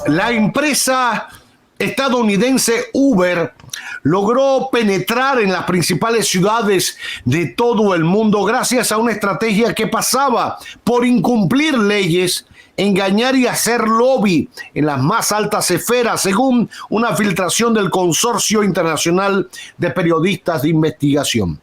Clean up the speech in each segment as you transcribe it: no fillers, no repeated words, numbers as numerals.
La empresa estadounidense Uber logró penetrar en las principales ciudades de todo el mundo gracias a una estrategia que pasaba por incumplir leyes, engañar y hacer lobby en las más altas esferas, según una filtración del Consorcio Internacional de Periodistas de Investigación.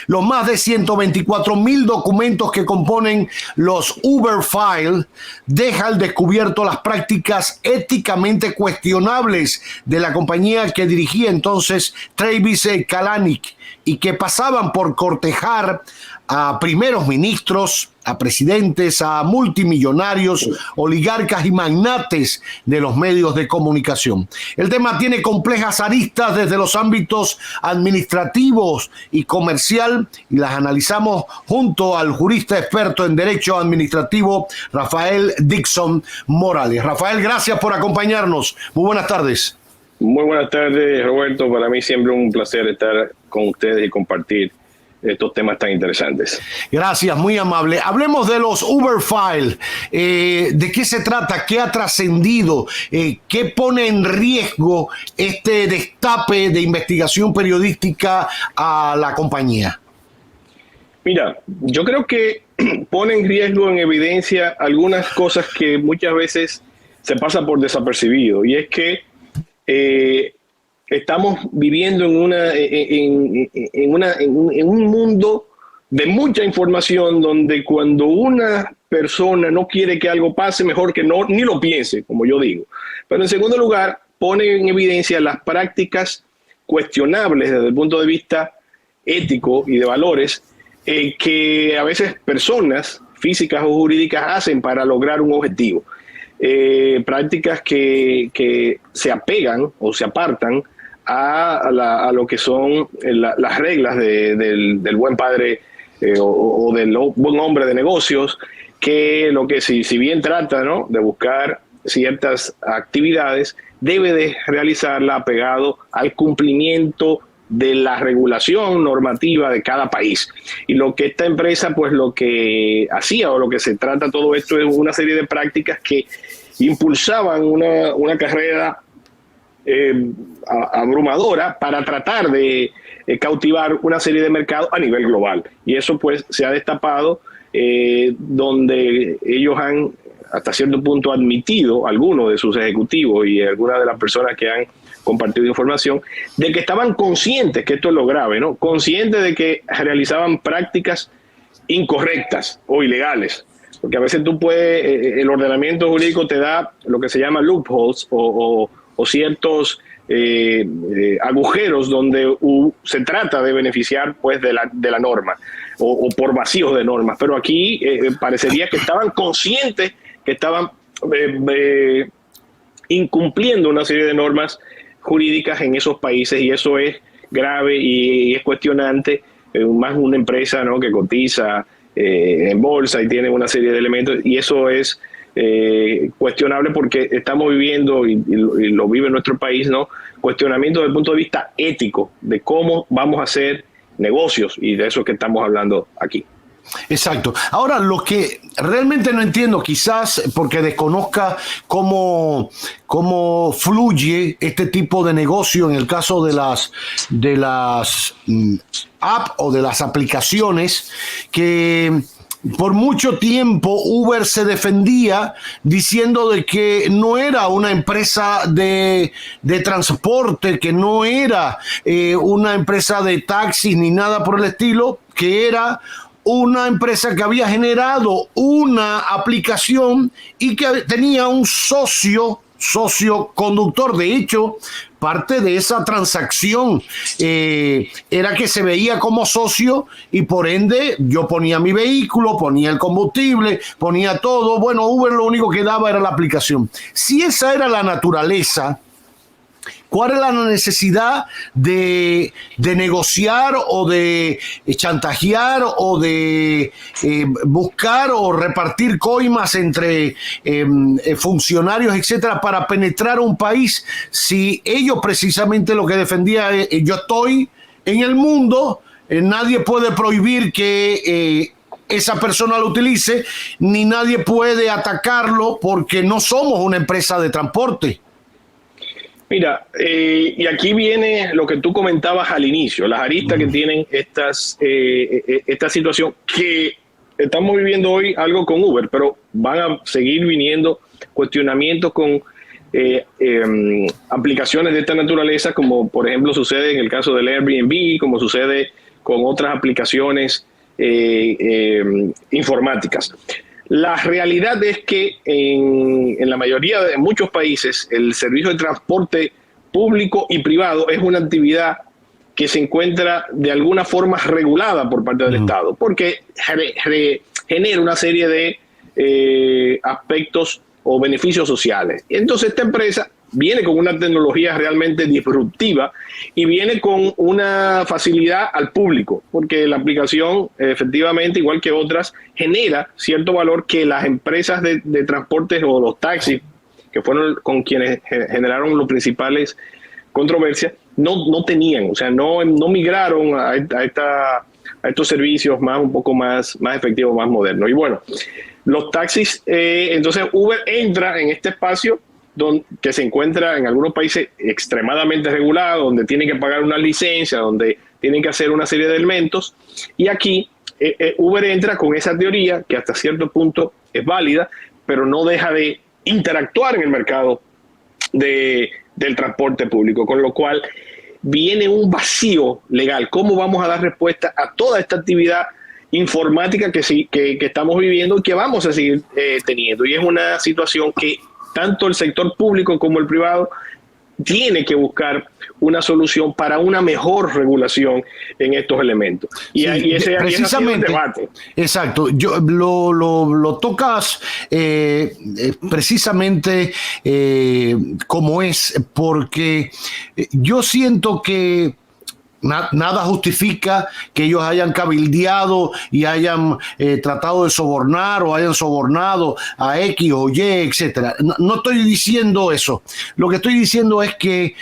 Los más de 124,000 documentos que componen los Uber Files dejan al descubierto las prácticas éticamente cuestionables de la compañía que dirigía entonces Travis Kalanick y que pasaban por cortejar a primeros ministros, a presidentes, a multimillonarios, oligarcas y magnates de los medios de comunicación. El tema tiene complejas aristas desde los ámbitos administrativos y comercial y las analizamos junto al jurista experto en derecho administrativo Rafael Dixon Morales. Rafael, gracias por acompañarnos. Muy buenas tardes. Muy buenas tardes, Roberto. Para mí siempre un placer estar con ustedes y compartir estos temas tan interesantes. Gracias, muy amable. Hablemos de los Uber Files. ¿De qué se trata? ¿Qué ha trascendido? ¿Qué pone en riesgo este destape de investigación periodística a la compañía? Mira, yo creo que pone en riesgo, en evidencia, algunas cosas que muchas veces se pasan por desapercibido. Y es que estamos viviendo en un mundo de mucha información donde cuando una persona no quiere que algo pase, mejor que no ni lo piense, como yo digo. Pero en segundo lugar, pone en evidencia las prácticas cuestionables desde el punto de vista ético y de valores que a veces personas físicas o jurídicas hacen para lograr un objetivo. Prácticas que se apegan o se apartan a lo que son las reglas del buen padre o del buen hombre de negocios, que lo que si bien trata, ¿no?, de buscar ciertas actividades, debe de realizarla apegado al cumplimiento de la regulación normativa de cada país. Y lo que esta empresa, pues lo que hacía o lo que se trata todo esto es una serie de prácticas que impulsaban una carrera abrumadora para tratar de cautivar una serie de mercados a nivel global. Y eso pues se ha destapado donde ellos han hasta cierto punto admitido, algunos de sus ejecutivos y algunas de las personas que han compartido información, de que estaban conscientes, que esto es lo grave, ¿no?, conscientes de que realizaban prácticas incorrectas o ilegales. Porque a veces tú puedes, el ordenamiento jurídico te da lo que se llama loopholes o ciertos agujeros donde se trata de beneficiar pues de la norma o por vacíos de normas. Pero aquí parecería que estaban conscientes que estaban incumpliendo una serie de normas jurídicas en esos países, y eso es grave y es cuestionante. Más una empresa, ¿no?, que cotiza en bolsa y tiene una serie de elementos, y eso es cuestionable porque estamos viviendo, y lo vive nuestro país, ¿no?, cuestionamiento desde el punto de vista ético de cómo vamos a hacer negocios, y de eso es que estamos hablando aquí. Exacto. Ahora, lo que realmente no entiendo, quizás porque desconozca cómo fluye este tipo de negocio en el caso de las apps o de las aplicaciones, que por mucho tiempo Uber se defendía diciendo de que no era una empresa de transporte, que no era una empresa de taxis ni nada por el estilo, que era una empresa que había generado una aplicación y que tenía un socio conductor. De hecho, parte de esa transacción era que se veía como socio y por ende yo ponía mi vehículo, ponía el combustible, ponía todo. Bueno, Uber lo único que daba era la aplicación. Si esa era la naturaleza, ¿cuál es la necesidad de negociar o de chantajear o de buscar o repartir coimas entre funcionarios, etcétera, para penetrar un país, si ellos precisamente lo que defendían es yo estoy en el mundo, nadie puede prohibir que esa persona lo utilice, ni nadie puede atacarlo porque no somos una empresa de transporte. Mira, y aquí viene lo que tú comentabas al inicio, las aristas que tienen esta situación que estamos viviendo hoy algo con Uber, pero van a seguir viniendo cuestionamientos con aplicaciones de esta naturaleza, como por ejemplo sucede en el caso del Airbnb, como sucede con otras aplicaciones informáticas. La realidad es que en la mayoría de muchos países el servicio de transporte público y privado es una actividad que se encuentra de alguna forma regulada por parte del Estado, porque genera una serie de aspectos o beneficios sociales. Y entonces esta empresa viene con una tecnología realmente disruptiva y viene con una facilidad al público, porque la aplicación efectivamente, igual que otras, genera cierto valor que las empresas de transportes o los taxis, que fueron con quienes generaron los principales controversias, no tenían, o sea, no migraron a estos servicios un poco más efectivos, más modernos. Y bueno, los taxis, entonces Uber entra en este espacio que se encuentra en algunos países extremadamente regulado, donde tienen que pagar una licencia, donde tienen que hacer una serie de elementos, y aquí Uber entra con esa teoría que hasta cierto punto es válida, pero no deja de interactuar en el mercado del transporte público, con lo cual viene un vacío legal. ¿Cómo vamos a dar respuesta a toda esta actividad informática que estamos viviendo y que vamos a seguir teniendo? Y es una situación que tanto el sector público como el privado tiene que buscar una solución para una mejor regulación en estos elementos. Y ese precisamente, es el debate. Exacto. Yo lo tocas precisamente como es, porque yo siento que nada justifica que ellos hayan cabildeado y hayan tratado de sobornar o hayan sobornado a X o Y, etcétera. No estoy diciendo eso. Lo que estoy diciendo es que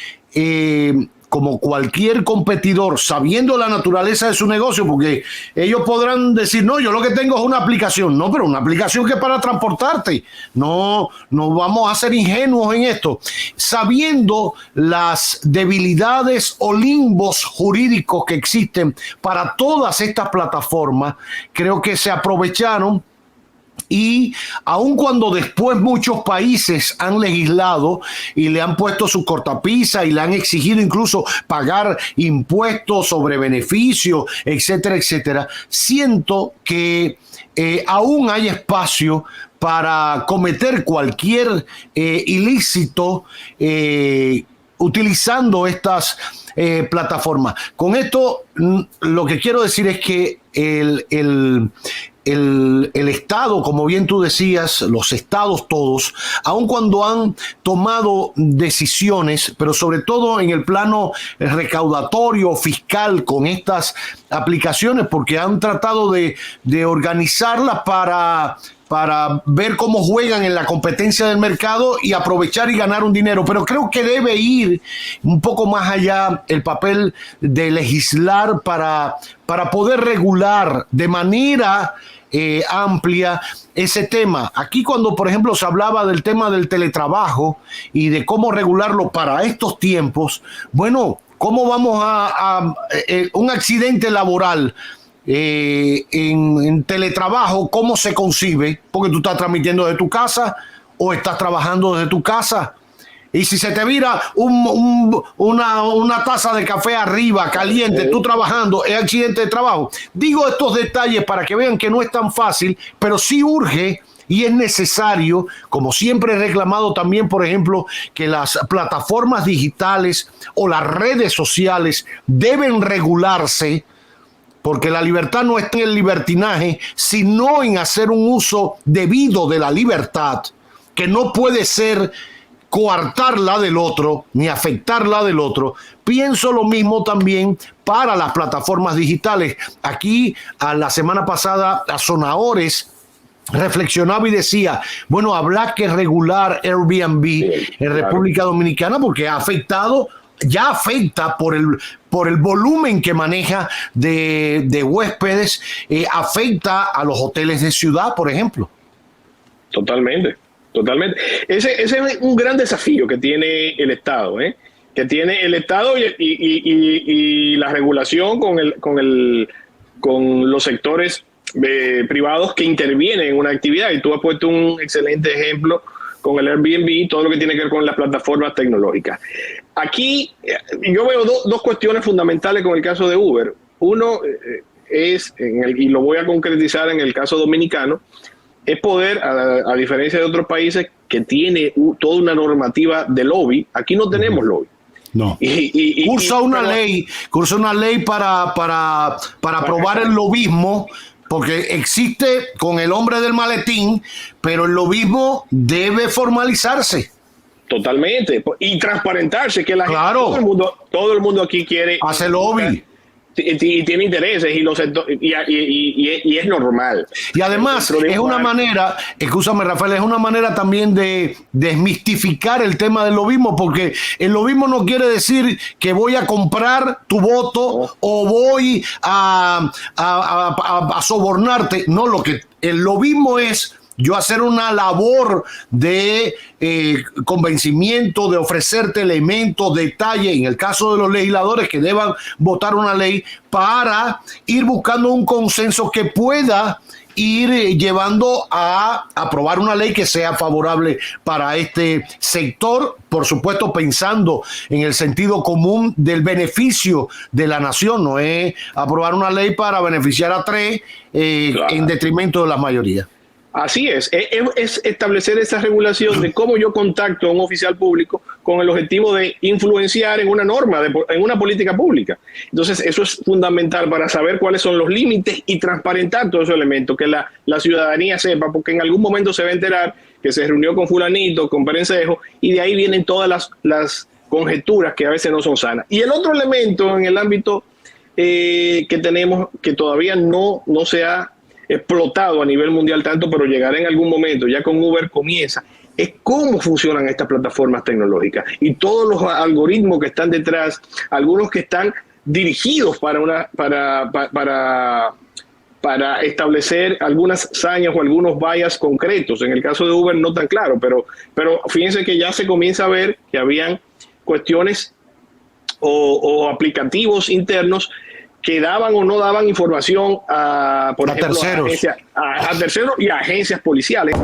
como cualquier competidor, sabiendo la naturaleza de su negocio, porque ellos podrán decir, no, yo lo que tengo es una aplicación. No, pero una aplicación que es para transportarte. No vamos a ser ingenuos en esto. Sabiendo las debilidades o limbos jurídicos que existen para todas estas plataformas, creo que se aprovecharon. Y aun cuando después muchos países han legislado y le han puesto su cortapisa y le han exigido incluso pagar impuestos sobre beneficios, etcétera, etcétera, siento que aún hay espacio para cometer cualquier ilícito utilizando estas plataformas. Con esto lo que quiero decir es que el Estado, como bien tú decías, los estados todos, aun cuando han tomado decisiones, pero sobre todo en el plano recaudatorio, fiscal, con estas aplicaciones, porque han tratado de organizarlas para ver cómo juegan en la competencia del mercado y aprovechar y ganar un dinero. Pero creo que debe ir un poco más allá el papel de legislar para poder regular de manera amplia ese tema. Aquí cuando, por ejemplo, se hablaba del tema del teletrabajo y de cómo regularlo para estos tiempos, bueno, ¿cómo vamos a un accidente laboral en teletrabajo, cómo se concibe? Porque tú estás transmitiendo desde tu casa o estás trabajando desde tu casa. Y si se te vira una taza de café arriba, caliente, tú trabajando, es accidente de trabajo. Digo estos detalles para que vean que no es tan fácil, pero sí urge y es necesario, como siempre he reclamado también, por ejemplo, que las plataformas digitales o las redes sociales deben regularse, porque la libertad no está en el libertinaje, sino en hacer un uso debido de la libertad, que no puede ser coartar la del otro, ni afectar la del otro. Pienso lo mismo también para las plataformas digitales. Aquí, la semana pasada, a Sonadores reflexionaba y decía, bueno, habrá que regular Airbnb en República Dominicana porque ha afectado ya afecta por el volumen que maneja de huéspedes, afecta a los hoteles de ciudad, por ejemplo. Totalmente, totalmente. Ese es un gran desafío que tiene el Estado, que tiene el Estado y la regulación con los sectores privados que intervienen en una actividad. Y tú has puesto un excelente ejemplo con el Airbnb y todo lo que tiene que ver con las plataformas tecnológicas. Aquí yo veo dos cuestiones fundamentales con el caso de Uber. Uno es, y lo voy a concretizar en el caso dominicano, es poder, a diferencia de otros países que tiene toda una normativa de lobby, aquí no tenemos lobby. No. Cursa una ley para aprobar el lobismo, porque existe con el hombre del maletín, pero el lobismo debe formalizarse. Totalmente. Y transparentarse, que claro. Todo el mundo aquí quiere hace lobby. Y tiene intereses y es normal. Y además es una manera, escúchame Rafael, es una manera también de desmistificar el tema del lobismo, porque el lobismo no quiere decir que voy a comprar tu voto o voy a sobornarte. No, el lobismo es yo hacer una labor de convencimiento, de ofrecerte elementos, detalles, en el caso de los legisladores que deban votar una ley, para ir buscando un consenso que pueda ir llevando a aprobar una ley que sea favorable para este sector, por supuesto pensando en el sentido común del beneficio de la nación. No es aprobar una ley para beneficiar a tres claro, en detrimento de la mayoría. Así es establecer esa regulación de cómo yo contacto a un oficial público con el objetivo de influenciar en una norma, en una política pública. Entonces, eso es fundamental para saber cuáles son los límites y transparentar todos esos elementos, que la ciudadanía sepa, porque en algún momento se va a enterar que se reunió con fulanito, con perencejo, y de ahí vienen todas las conjeturas que a veces no son sanas. Y el otro elemento en el ámbito que tenemos, que todavía no se ha explotado a nivel mundial tanto, pero llegará en algún momento, ya con Uber comienza, es cómo funcionan estas plataformas tecnológicas y todos los algoritmos que están detrás, algunos que están dirigidos para establecer algunas sañas o algunos bias concretos. En el caso de Uber no tan claro, pero fíjense que ya se comienza a ver que habían cuestiones o aplicativos internos que daban o no daban información por ejemplo, terceros. A terceros y a agencias policiales.